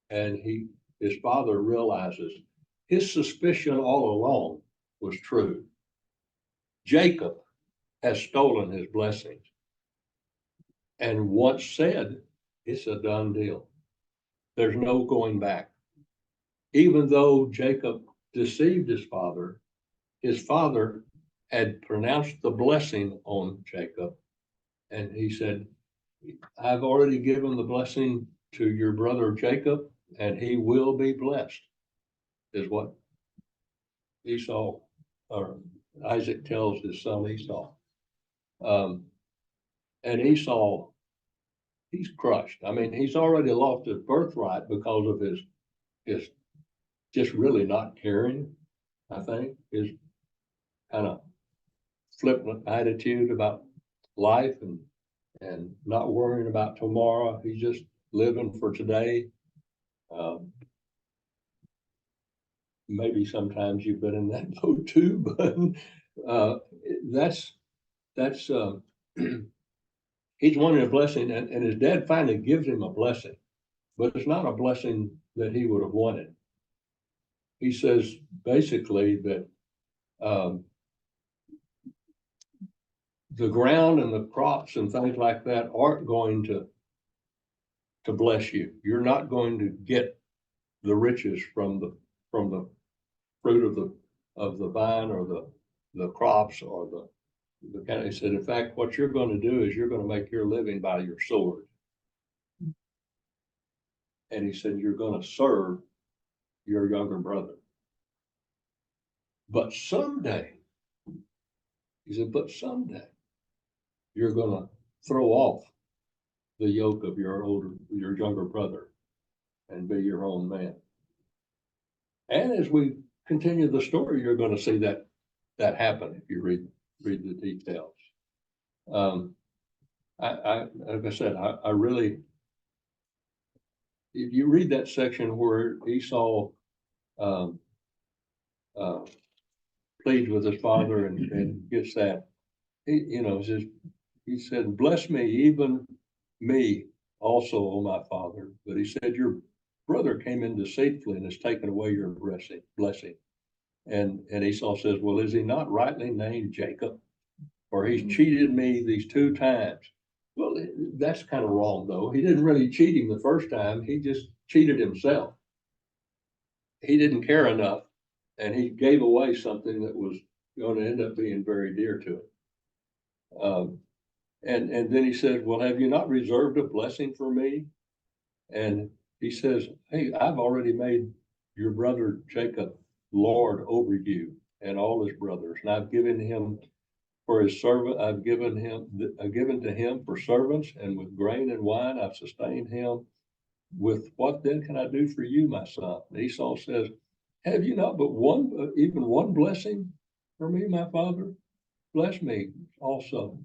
And his father realizes his suspicion all along was true. Jacob has stolen his blessings, and once said, it's a done deal. There's no going back. Even though Jacob deceived his father had pronounced the blessing on Jacob. And he said, I've already given the blessing to your brother Jacob, and he will be blessed, is what Esau, or Isaac, tells his son Esau. And Esau, he's crushed. I mean, he's already lost his birthright because of his just really not caring, I think, his kind of flippant attitude about life and not worrying about tomorrow. He's just living for today. Maybe sometimes you've been in that boat too, but that's that's, he's wanting a blessing, and his dad finally gives him a blessing, but it's not a blessing that he would have wanted. He says basically that, the ground and the crops and things like that aren't going to bless you. You're not going to get the riches from the fruit of the vine or the crops or the kind. He said, in fact, what you're going to do is you're going to make your living by your sword. And he said, you're going to serve your younger brother. But someday, he said, but someday you're going to throw off the yoke of your younger brother and be your own man. And as we continue the story, you're going to see that happen if you read the details. Like I said, I really, if you read that section where Esau pleads with his father and gets that, he said, bless me, even me also, O my father. But he said, your brother came in deceitfully and has taken away your blessing. And Esau says, well, is he not rightly named Jacob? Or he's cheated me these 2 times. Well, that's kind of wrong, though. He didn't really cheat him the first time. He just cheated himself. He didn't care enough, and he gave away something that was going to end up being very dear to him. And then he said, well, have you not reserved a blessing for me? And he says, hey, I've already made your brother Jacob Lord over you and all his brothers, and I've given him for his servant, I've given to him for servants, and with grain and wine I've sustained him. With what then can I do for you, my son? And Esau says, have you not but even one blessing for me, my father? Bless me also.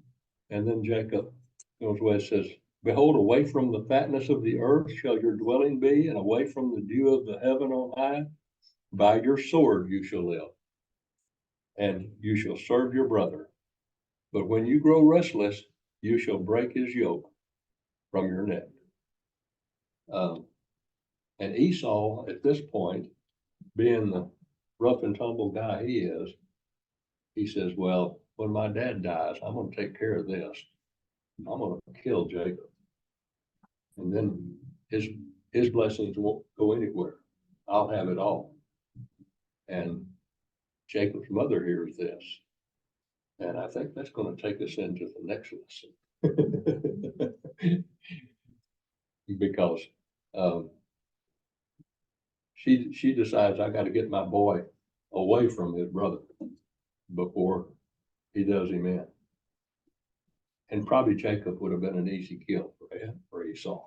And then Jacob goes away and says, behold, away from the fatness of the earth shall your dwelling be, and away from the dew of the heaven on high. By your sword you shall live, and you shall serve your brother. But when you grow restless, you shall break his yoke from your neck. And Esau, at this point, being the rough and tumble guy he says, well, when my dad dies, I'm going to take care of this. I'm going to kill Jacob. And then his blessings won't go anywhere. I'll have it all. And Jacob's mother hears this. And I think that's going to take us into the next lesson. Because she decides I got to get my boy away from his brother before he does him in. And probably Jacob would have been an easy kill for Esau.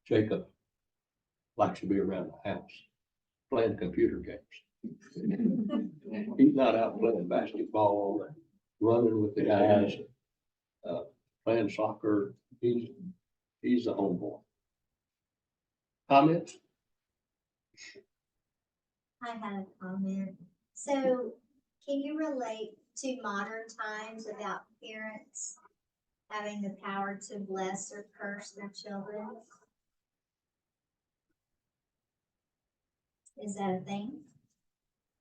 Jacob likes to be around the house, playing computer games. He's not out playing basketball, running with the guys, playing soccer. He's a homeboy. Comments? I had a comment. So can you relate to modern times about parents having the power to bless or curse their children? Is that a thing?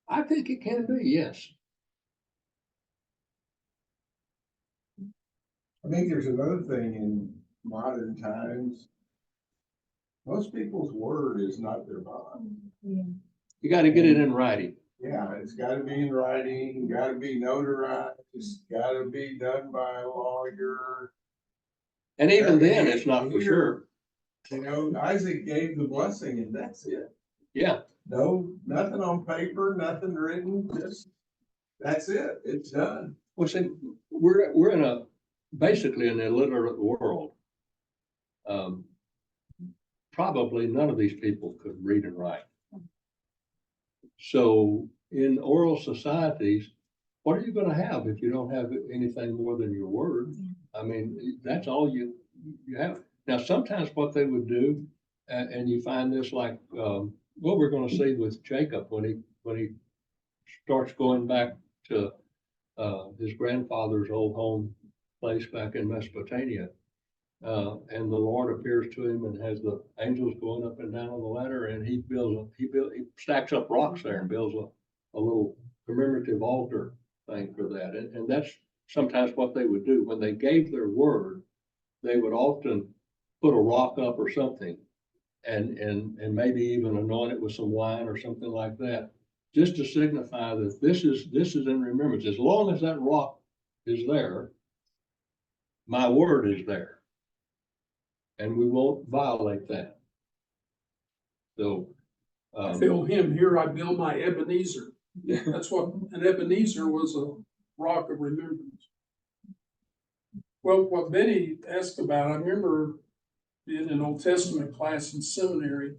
I think it can be, yes. I think there's another thing in modern times. Most people's word is not their bond. You got to get it in writing. Yeah, it's gotta be in writing, gotta be notarized, it's gotta be done by a lawyer. And even then, it's not for sure. You know, Isaac gave the blessing and that's it. Yeah. No, nothing on paper, nothing written, just, that's it, it's done. Well, see, we're in basically an illiterate world. Probably none of these people could read and write. So in oral societies, what are you going to have if you don't have anything more than your word? I mean, that's all you have. Now, sometimes what they would do, and you find this like what we're going to see with Jacob when he starts going back to his grandfather's old home place back in Mesopotamia. And the Lord appears to him and has the angels going up and down on the ladder, and he he stacks up rocks there and builds a little commemorative altar thing for that. And that's sometimes what they would do. When they gave their word, they would often put a rock up or something and maybe even anoint it with some wine or something like that, just to signify that this is in remembrance. As long as that rock is there, my word is there. And we won't violate that. So. I feel him here, I build my Ebenezer. That's what, an Ebenezer was, a rock of remembrance. Well, what Betty asked about, I remember in an Old Testament class in seminary,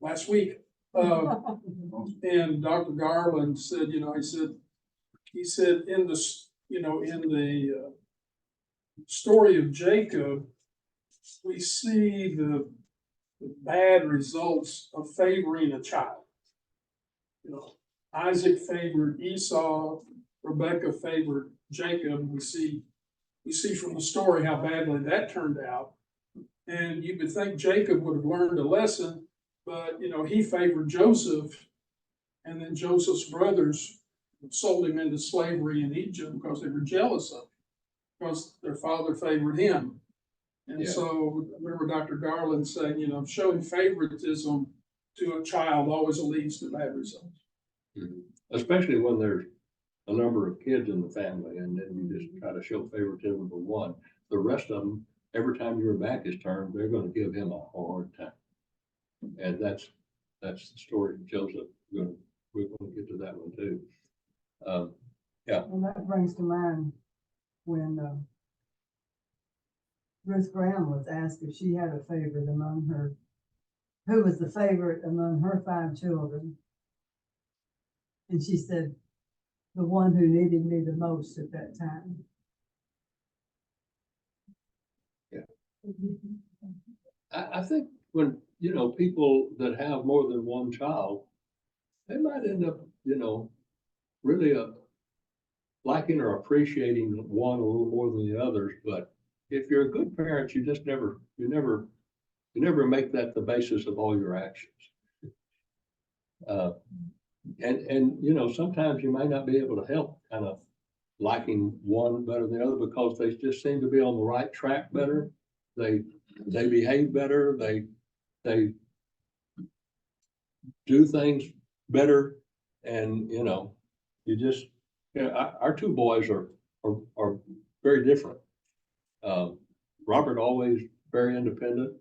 last week. And Dr. Garland said, he said in the story of Jacob, we see the bad results of favoring a child. Isaac favored Esau, Rebekah favored Jacob. We see from the story how badly that turned out. And you would think Jacob would have learned a lesson, but he favored Joseph, and then Joseph's brothers sold him into slavery in Egypt because they were jealous of him, because their father favored him. And so I remember Dr. Garland saying, showing favoritism to a child always leads to bad results. Mhm. Especially when there's a number of kids in the family, and then you just try to show favoritism to one. The rest of them, every time your back is turned, they're going to give him a hard time. And that's the story of Joseph. We're going to get to that one too. And that brings to mind when Ruth Graham was asked if she had a favorite among her, who was the favorite among her 5 children. And she said, the one who needed me the most at that time. I think when, people that have more than one child, they might end up, really liking or appreciating one a little more than the others. But if you're a good parent, you just never make that the basis of all your actions. And sometimes you might not be able to help kind of liking one better than the other because they just seem to be on the right track better. They behave better. They do things better. And, our 2 boys are very different. Robert always very independent.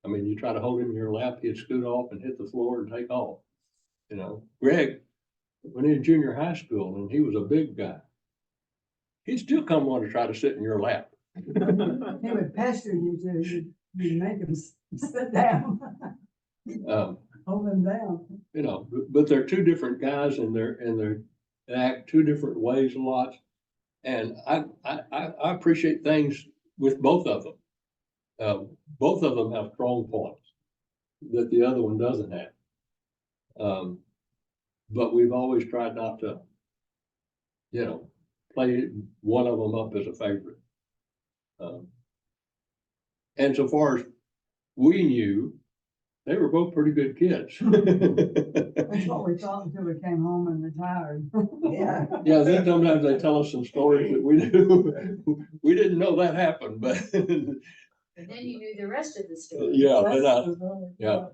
I mean, you try to hold him in your lap, he'd scoot off and hit the floor and take off. Greg, when he was in junior high school and he was a big guy, he'd still come on to try to sit in your lap. He would pester you too. You'd make him sit down. Hold him down. But they're 2 different guys and they act 2 different ways a lot. And I appreciate things with both of them. Both of them have strong points that the other one doesn't have. But we've always tried not to, play one of them up as a favorite. And so far as we knew, they were both pretty good kids. That's what we thought until we came home and retired. Yeah. Yeah, then sometimes they tell us some stories that we didn't know that happened, but. And then you knew the rest of the story. Yeah,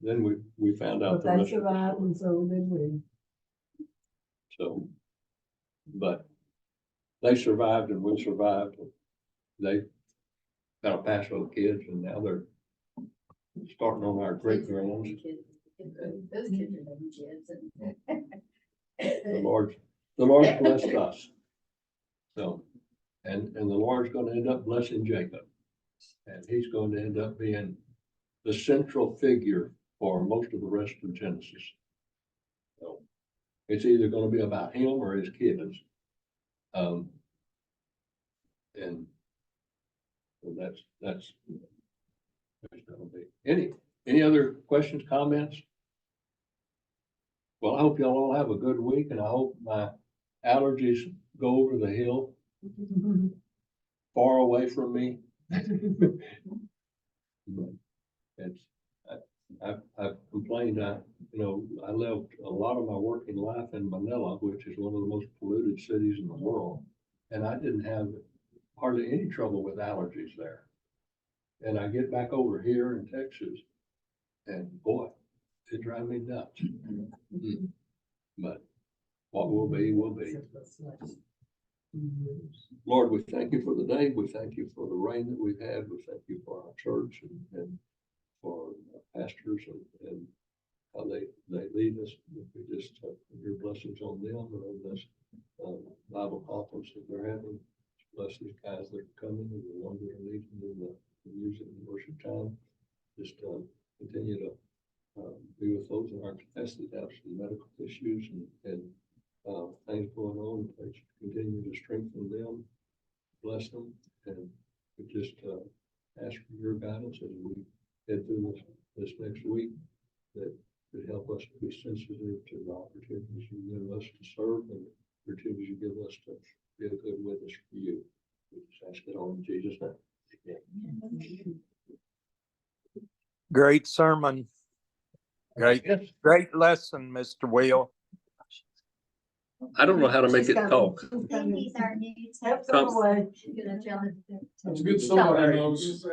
then we found out. But they survived and so did we. So, but they survived and we survived. They got a pass for the kids and now they're starting on our great grands. Those kids are having kids. The Lord's blessed us. So, and the Lord's going to end up blessing Jacob. And he's going to end up being the central figure for most of the rest of Genesis. So it's either going to be about him or his kids. And so that's going to be. Any other questions, comments? Well, I hope y'all all have a good week, and I hope my allergies go over the hill, far away from me. But it's, I've complained, I lived a lot of my working life in Manila, which is one of the most polluted cities in the world. And I didn't have hardly any trouble with allergies there. And I get back over here in Texas and boy, it drives me nuts. But what will be, will be. Lord, we thank you for the day. We thank you for the rain that we've had. We thank you for our church and for pastors and how they lead us. We just your blessings on them and on this Bible conference that they're having. Bless these guys that are coming and the ones that are leading in the music and worship time. Just continue to be with those in our class that have some medical issues and things going on. Please continue to strengthen them, bless them, and we just ask for your guidance as we head through this next week, that could help us to be sensitive to the opportunities you give us to serve and the opportunities you give us to be a good witness for you. We just ask it all in Jesus' name. Amen. Great sermon. Great lesson, Mr. Will. I don't know how to make it talk. I think he's our new. Helps them away. That's good. Somebody knows.